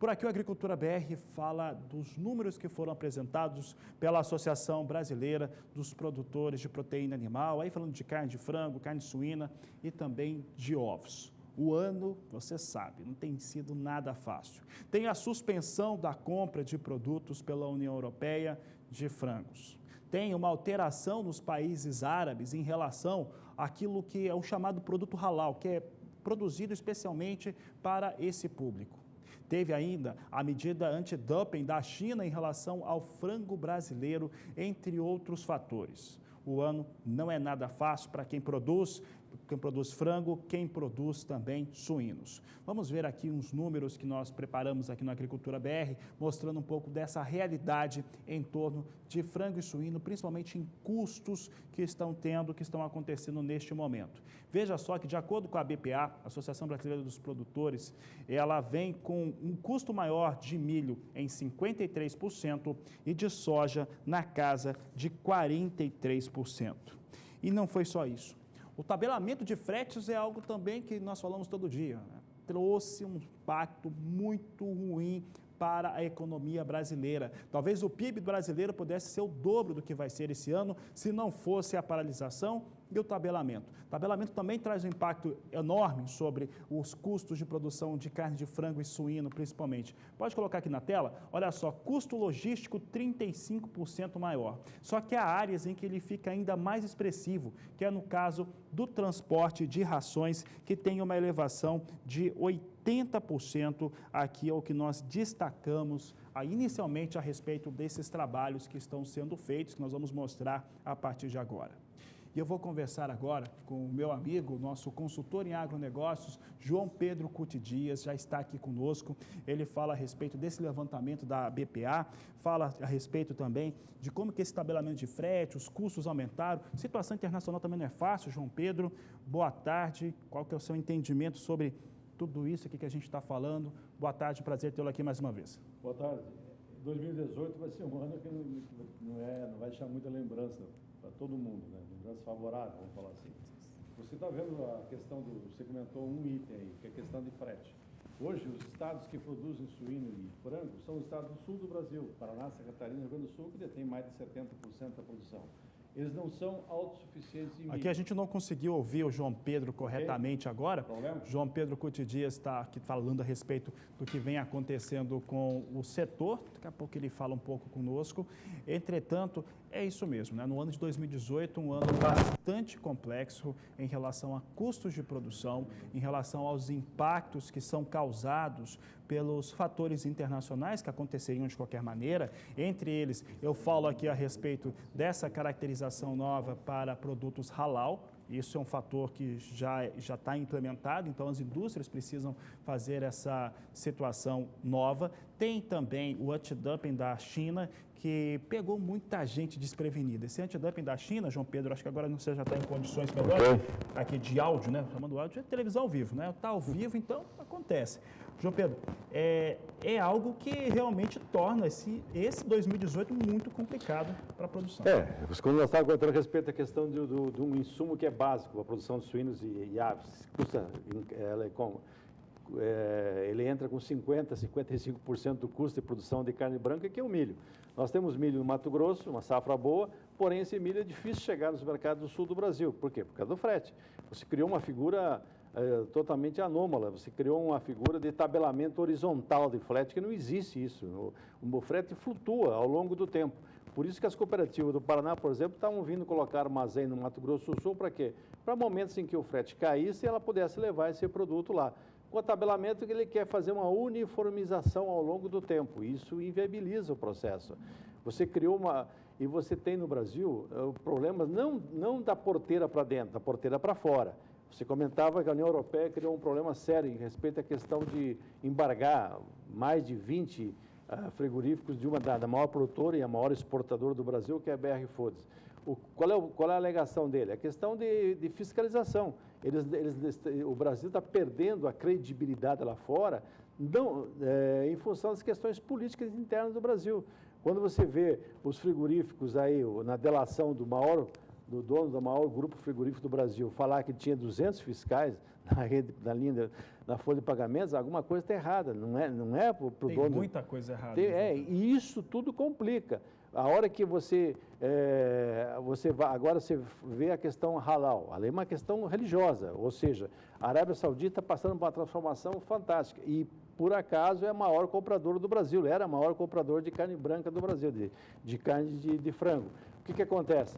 Por aqui o Agricultura BR fala dos números que foram apresentados pela Associação Brasileira dos Produtores de Proteína Animal, aí falando de carne de frango, carne suína e também de ovos. O ano, você sabe, não tem sido nada fácil. Tem a suspensão da compra de produtos pela União Europeia de frangos. Tem uma alteração nos países árabes em relação àquilo que é o chamado produto halal, que é produzido especialmente para esse público. Teve ainda a medida anti-dumping da China em relação ao frango brasileiro, entre outros fatores. O ano não é nada fácil para quem produz frango, quem produz também suínos. Vamos ver aqui uns números que nós preparamos aqui no Agricultura BR, mostrando um pouco dessa realidade em torno de frango e suíno, principalmente em custos que estão acontecendo neste momento. Veja só que, de acordo com a BPA, Associação Brasileira dos Produtores, ela vem com um custo maior de milho em 53% e de soja na casa de 43%. E não foi só isso. O tabelamento de fretes é algo também que nós falamos todo dia, né? Trouxe um impacto muito ruim para a economia brasileira. Talvez o PIB brasileiro pudesse ser o dobro do que vai ser esse ano, se não fosse a paralisação e o tabelamento. O tabelamento também traz um impacto enorme sobre os custos de produção de carne de frango e suíno, principalmente. Pode colocar aqui na tela? Olha só, custo logístico 35% maior. Só que há áreas em que ele fica ainda mais expressivo, que é no caso do transporte de rações, que tem uma elevação de 80%, aqui é o que nós destacamos inicialmente a respeito desses trabalhos que estão sendo feitos, que nós vamos mostrar a partir de agora. E eu vou conversar agora com o meu amigo, nosso consultor em agronegócios, João Pedro Cuti Dias, já está aqui conosco. Ele fala a respeito desse levantamento da BPA, fala a respeito também de como que esse tabelamento de frete, os custos aumentaram. A situação internacional também não é fácil, João Pedro. Boa tarde, qual que é o seu entendimento sobre tudo isso aqui que a gente está falando? Boa tarde, prazer tê-lo aqui mais uma vez. Boa tarde. 2018 vai ser um ano que não vai deixar muita lembrança para todo mundo, né? Lembrança favorável, vamos falar assim. Você está vendo a questão você comentou um item aí, que é a questão de frete. Hoje, os estados que produzem suíno e frango são os estados do sul do Brasil, Paraná, Santa Catarina, Rio Grande do Sul, que detém mais de 70% da produção. Eles não são autossuficientes em milho. Aqui a gente não conseguiu ouvir o João Pedro corretamente agora. Problema? João Pedro Cuti Dias está aqui falando a respeito do que vem acontecendo com o setor. Daqui a pouco ele fala um pouco conosco. Entretanto, é isso mesmo, né? No ano de 2018, um ano bastante complexo em relação a custos de produção, em relação aos impactos que são causados pelos fatores internacionais que aconteceriam de qualquer maneira. Entre eles, eu falo aqui a respeito dessa caracterização nova para produtos halal. Isso é um fator que já está implementado, então as indústrias precisam fazer essa situação nova. Tem também o antidumping da China, que pegou muita gente desprevenida. Esse antidumping da China, João Pedro, acho que agora você já está em condições melhores, aqui de áudio, né? Chamando áudio, é televisão ao vivo, né? Está ao vivo, então acontece. João Pedro, é algo que realmente torna esse 2018 muito complicado para a produção. Quando nós estávamos comentando a respeito da questão de um insumo que é básico para a produção de suínos e aves, ele entra com 50%, 55% do custo de produção de carne branca, que é o milho. Nós temos milho no Mato Grosso, uma safra boa, porém esse milho é difícil chegar nos mercados do sul do Brasil. Por quê? Por causa do frete. Você criou uma figura totalmente anômala, você criou uma figura de tabelamento horizontal de frete, que não existe isso. O frete flutua ao longo do tempo. Por isso que as cooperativas do Paraná, por exemplo, estavam vindo colocar armazém no Mato Grosso do Sul, para quê? Para momentos em que o frete caísse e ela pudesse levar esse produto lá. Com o tabelamento, ele quer fazer uma uniformização ao longo do tempo. Isso inviabiliza o processo. Você criou e você tem no Brasil problemas não da porteira para dentro, da porteira para fora. Você comentava que a União Europeia criou um problema sério em respeito à questão de embargar mais de 20 frigoríficos da maior produtora e a maior exportadora do Brasil, que é a BR Foods. Qual é a alegação dele? A questão de fiscalização. O Brasil está perdendo a credibilidade lá fora em função das questões políticas internas do Brasil. Quando você vê os frigoríficos aí, na delação do dono do maior grupo frigorífico do Brasil, falar que tinha 200 fiscais na folha de pagamentos, alguma coisa está errada, não é para o dono. Tem muita coisa errada. E isso tudo complica. A hora que você agora você vê a questão halal, ali é uma questão religiosa, ou seja, a Arábia Saudita está passando por uma transformação fantástica e, por acaso, é a maior compradora do Brasil, era a maior compradora de carne branca do Brasil, de carne de frango. O que acontece?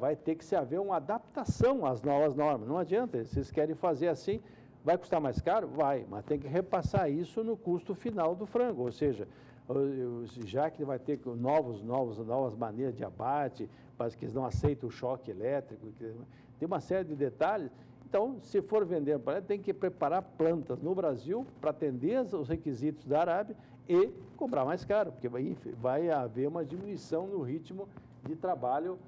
Vai ter que haver uma adaptação às novas normas, não adianta, se vocês querem fazer assim, vai custar mais caro? Vai, mas tem que repassar isso no custo final do frango, ou seja, já que vai ter novas maneiras de abate, parece que eles não aceitam o choque elétrico, tem uma série de detalhes. Então, se for vender para ele, tem que preparar plantas no Brasil para atender os requisitos da Arábia e cobrar mais caro, porque vai haver uma diminuição no ritmo de trabalho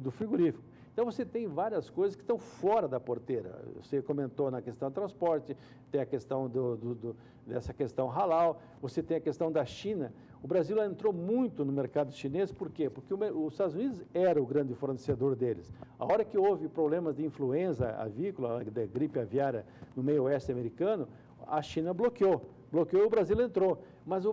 do frigorífico. Então, você tem várias coisas que estão fora da porteira. Você comentou na questão do transporte, tem a questão dessa questão halal, você tem a questão da China. O Brasil entrou muito no mercado chinês, por quê? Porque os Estados Unidos era o grande fornecedor deles. A hora que houve problemas de influenza avícola, da gripe aviária no meio oeste americano, a China bloqueou e o Brasil entrou. Mas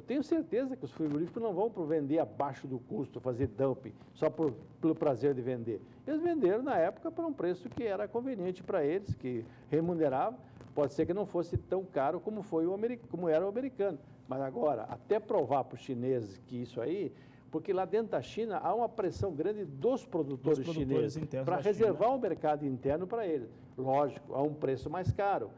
tenho certeza que os frigoríficos não vão vender abaixo do custo, fazer dumping, só pelo prazer de vender. Eles venderam na época para um preço que era conveniente para eles, que remunerava. Pode ser que não fosse tão caro como era o americano. Mas agora, até provar para os chineses que isso aí, porque lá dentro da China há uma pressão grande dos produtores chineses para reservar um mercado interno para eles. Lógico, a um preço mais caro.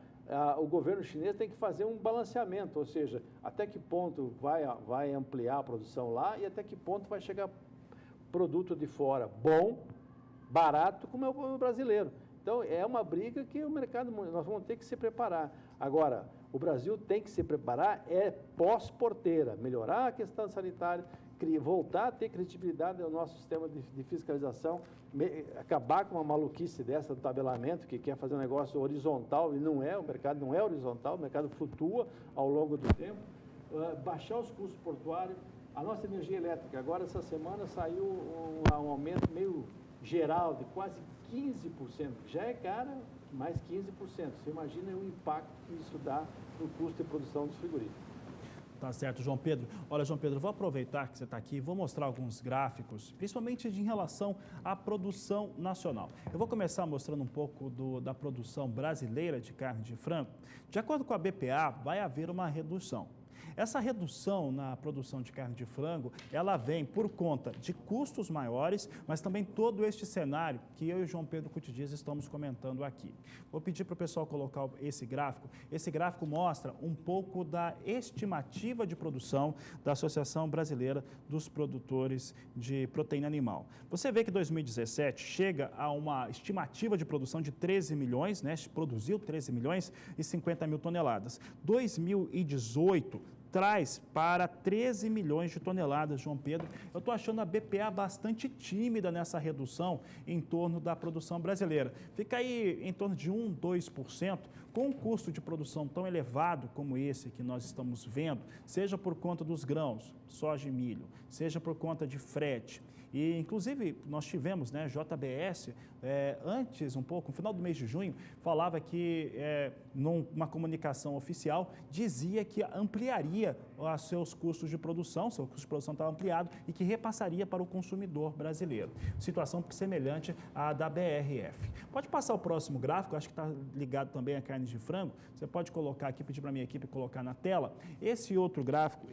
O governo chinês tem que fazer um balanceamento, ou seja, até que ponto vai ampliar a produção lá e até que ponto vai chegar produto de fora bom, barato, como é o brasileiro. Então, é uma briga que o mercado, nós vamos ter que se preparar. Agora, o Brasil tem que se preparar pós-porteira, melhorar a questão sanitária, voltar a ter credibilidade no nosso sistema de fiscalização, acabar com uma maluquice dessa do tabelamento, que quer fazer um negócio horizontal, e não é, o mercado não é horizontal, o mercado flutua ao longo do tempo, baixar os custos portuários, a nossa energia elétrica, agora essa semana saiu um aumento meio geral de quase 15%, já é cara, mais 15%, você imagina o impacto que isso dá no custo de produção dos frigoríficos. Tá certo, João Pedro. Olha, João Pedro, vou aproveitar que você está aqui e vou mostrar alguns gráficos, principalmente em relação à produção nacional. Eu vou começar mostrando um pouco da produção brasileira de carne de frango. De acordo com a BPA, vai haver uma redução. Essa redução na produção de carne de frango, ela vem por conta de custos maiores, mas também todo este cenário que eu e o João Pedro Cutidias estamos comentando aqui. Vou pedir para o pessoal colocar esse gráfico. Esse gráfico mostra um pouco da estimativa de produção da Associação Brasileira dos Produtores de Proteína Animal. Você vê que 2017 chega a uma estimativa de produção de 13 milhões, né? Produziu 13 milhões e 50 mil toneladas. 2018 traz para 13 milhões de toneladas, João Pedro. Eu estou achando a BPA bastante tímida nessa redução em torno da produção brasileira. Fica aí em torno de 1, 2%, com um custo de produção tão elevado como esse que nós estamos vendo, seja por conta dos grãos, soja e milho, seja por conta de frete. E, inclusive, nós tivemos, né, JBS, antes, um pouco, no final do mês de junho, falava que, numa comunicação oficial, dizia que ampliaria os seus custos de produção, seu custo de produção estava ampliado e que repassaria para o consumidor brasileiro. Situação semelhante à da BRF. Pode passar o próximo gráfico, acho que está ligado também a carne de frango. Você pode colocar aqui, pedir para a minha equipe colocar na tela. Esse outro gráfico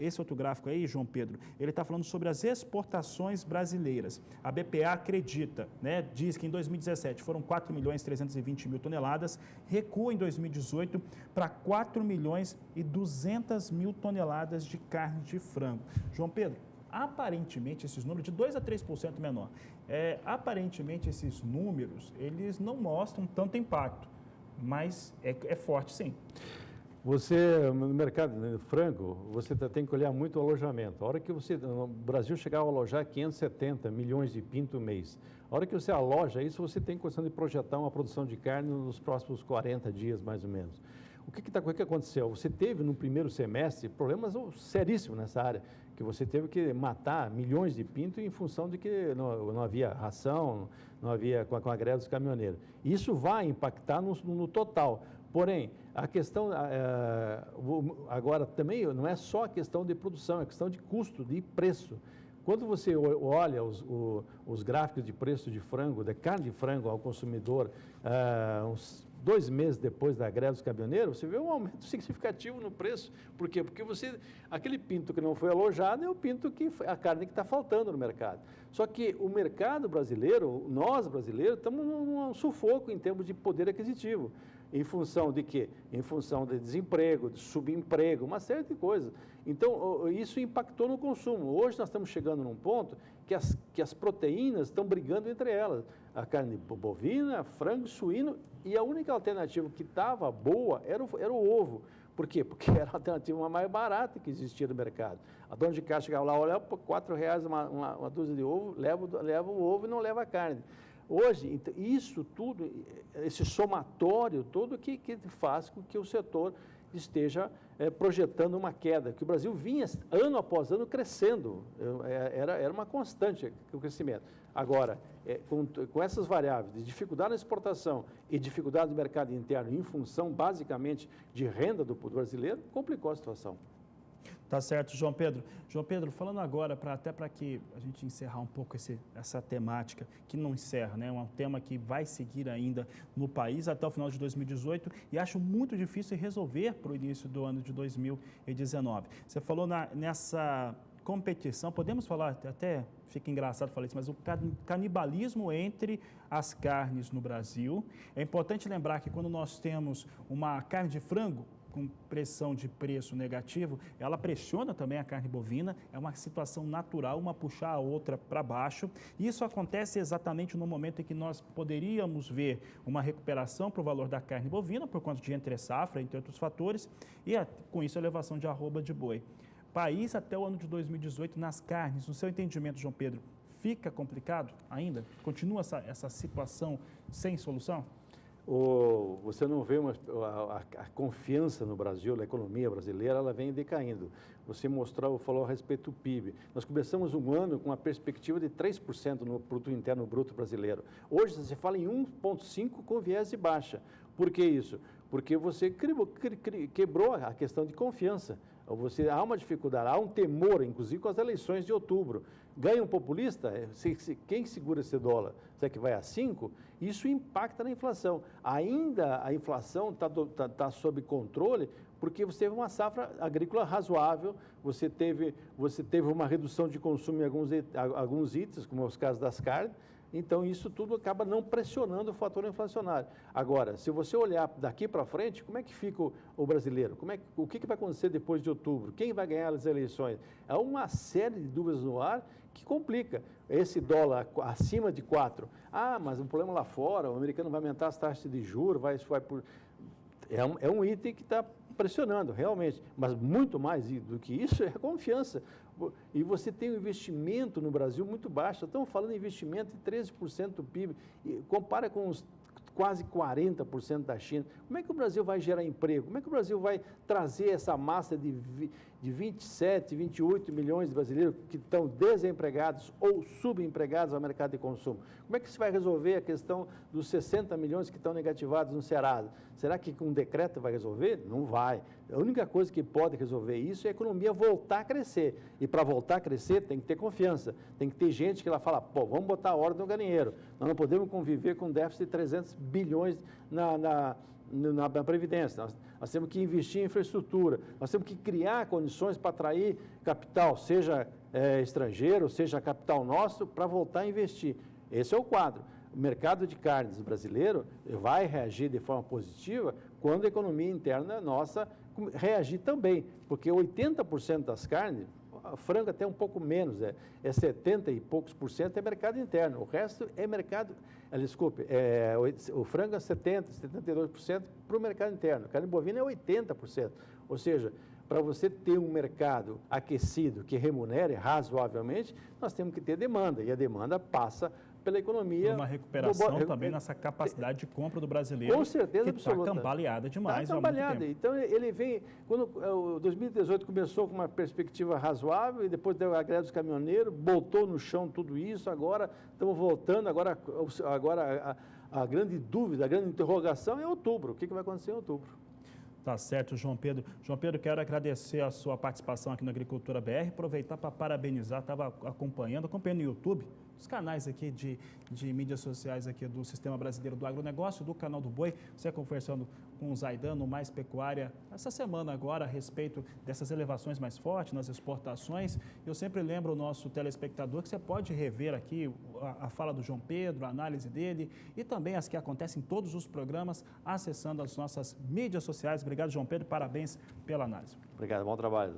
aí, João Pedro, ele está falando sobre as exportações brasileiras. A BPA acredita, né, diz que em 2017 foram 4 milhões 320 mil toneladas, recua em 2018 para 4 milhões e 200 mil toneladas de carne de frango. João Pedro, aparentemente esses números, de 2 a 3% menor, aparentemente esses números, eles não mostram tanto impacto, mas é forte sim. Você, no mercado de frango, você tem que olhar muito o alojamento. A hora que o Brasil chegar a alojar 570 milhões de pinto mês, a hora que você aloja isso, você tem condição de projetar uma produção de carne nos próximos 40 dias, mais ou menos. o que aconteceu? Você teve no primeiro semestre problemas seríssimos nessa área, que você teve que matar milhões de pintos em função de que não havia ração, não havia com a greve dos caminhoneiros. Isso vai impactar no total. Porém, a questão agora também não é só a questão de produção, é questão de custo, de preço. Quando você olha os gráficos de preço de frango, de carne de frango ao consumidor, uns 2 meses depois da greve dos caminhoneiros, você vê um aumento significativo no preço. Por quê? Porque aquele pinto que não foi alojado é o pinto a carne que está faltando no mercado. Só que o mercado brasileiro, nós brasileiros, estamos num sufoco em termos de poder aquisitivo. Em função de quê? Em função de desemprego, de subemprego, uma série de coisas. Então, isso impactou no consumo. Hoje nós estamos chegando num ponto que as proteínas estão brigando entre elas. A carne bovina, frango, suíno, e a única alternativa que estava boa era o ovo. Por quê? Porque era a alternativa mais barata que existia no mercado. A dona de casa chegava lá, olha, por R$4 uma dúzia de ovo, leva o ovo e não leva a carne. Hoje, então, isso tudo, esse somatório todo que faz com que o setor esteja projetando uma queda, que o Brasil vinha ano após ano crescendo, era uma constante o crescimento. Agora, com essas variáveis de dificuldade na exportação e dificuldade do mercado interno em função basicamente de renda do brasileiro, complicou a situação. Tá certo, João Pedro. João Pedro, falando agora, até para que a gente encerrar um pouco essa temática, que não encerra, né? É um tema que vai seguir ainda no país até o final de 2018 e acho muito difícil resolver para o início do ano de 2019. Você falou nessa competição, podemos falar, até fica engraçado falar isso, mas o canibalismo entre as carnes no Brasil. É importante lembrar que quando nós temos uma carne de frango com pressão de preço negativo, ela pressiona também a carne bovina, é uma situação natural, uma puxar a outra para baixo. Isso acontece exatamente no momento em que nós poderíamos ver uma recuperação para o valor da carne bovina, por conta de entre-safra, entre outros fatores, e com isso a elevação de arroba de boi. País até o ano de 2018 nas carnes, no seu entendimento, João Pedro, fica complicado ainda? Continua essa situação sem solução? Você não vê a confiança no Brasil, na economia brasileira, ela vem decaindo. Você falou a respeito do PIB. Nós começamos um ano com uma perspectiva de 3% no produto interno bruto brasileiro. Hoje você fala em 1,5% com viés de baixa. Por que isso? Porque você quebrou a questão de confiança. Há uma dificuldade, há um temor, inclusive com as eleições de outubro. Ganha um populista, quem segura esse dólar? Será que vai a 5? Isso impacta na inflação. Ainda a inflação está sob controle porque você teve uma safra agrícola razoável, você teve uma redução de consumo em alguns itens, como é os casos das carnes. Então, isso tudo acaba não pressionando o fator inflacionário. Agora, se você olhar daqui para frente, como é que fica o brasileiro? O que vai acontecer depois de outubro? Quem vai ganhar as eleições? É uma série de dúvidas no ar que complica. Esse dólar acima de 4. Mas o problema lá fora, o americano vai aumentar as taxas de juros, é um item que está pressionando, realmente. Mas muito mais do que isso é a confiança. E você tem um investimento no Brasil muito baixo. Estamos falando de investimento de 13% do PIB. Compara com os quase 40% da China. Como é que o Brasil vai gerar emprego? Como é que o Brasil vai trazer essa massa de 27, 28 milhões de brasileiros que estão desempregados ou subempregados ao mercado de consumo? Como é que se vai resolver a questão dos 60 milhões que estão negativados no Serasa? Será que com um decreto vai resolver? Não vai. A única coisa que pode resolver isso é a economia voltar a crescer. E para voltar a crescer tem que ter confiança. Tem que ter gente que lá fala, vamos botar a ordem no galinheiro. Nós não podemos conviver com um déficit de 300 bilhões na Previdência. Nós temos que investir em infraestrutura. Nós temos que criar condições para atrair capital, seja estrangeiro, seja capital nosso, para voltar a investir. Esse é o quadro. O mercado de carnes brasileiro vai reagir de forma positiva quando a economia interna nossa reagir também, porque 80% das carnes, a frango até um pouco menos, 70 e poucos por cento é mercado interno, o resto é mercado, o frango é 70, 72% para o mercado interno, a carne bovina é 80%, ou seja, para você ter um mercado aquecido que remunere razoavelmente, nós temos que ter demanda, e a demanda passa pela economia. Uma recuperação também nessa capacidade de compra do brasileiro. Com certeza absoluta. Que está cambaleada demais. Está cambaleada. Então, ele vem... Quando o 2018 começou com uma perspectiva razoável, e depois deu a greve dos caminhoneiros, botou no chão tudo isso, agora estamos voltando, agora a grande dúvida, a grande interrogação é outubro. O que vai acontecer em outubro? Tá certo, João Pedro. João Pedro, quero agradecer a sua participação aqui no Agricultura BR, aproveitar para parabenizar, estava acompanhando no YouTube, os canais aqui de mídias sociais aqui do Sistema Brasileiro do Agronegócio, do Canal do Boi, você conversando com o Zaidan, no Mais Pecuária, essa semana agora, a respeito dessas elevações mais fortes nas exportações. Eu sempre lembro o nosso telespectador que você pode rever aqui a fala do João Pedro, a análise dele e também as que acontecem em todos os programas, acessando as nossas mídias sociais. Obrigado, João Pedro, parabéns pela análise. Obrigado, bom trabalho.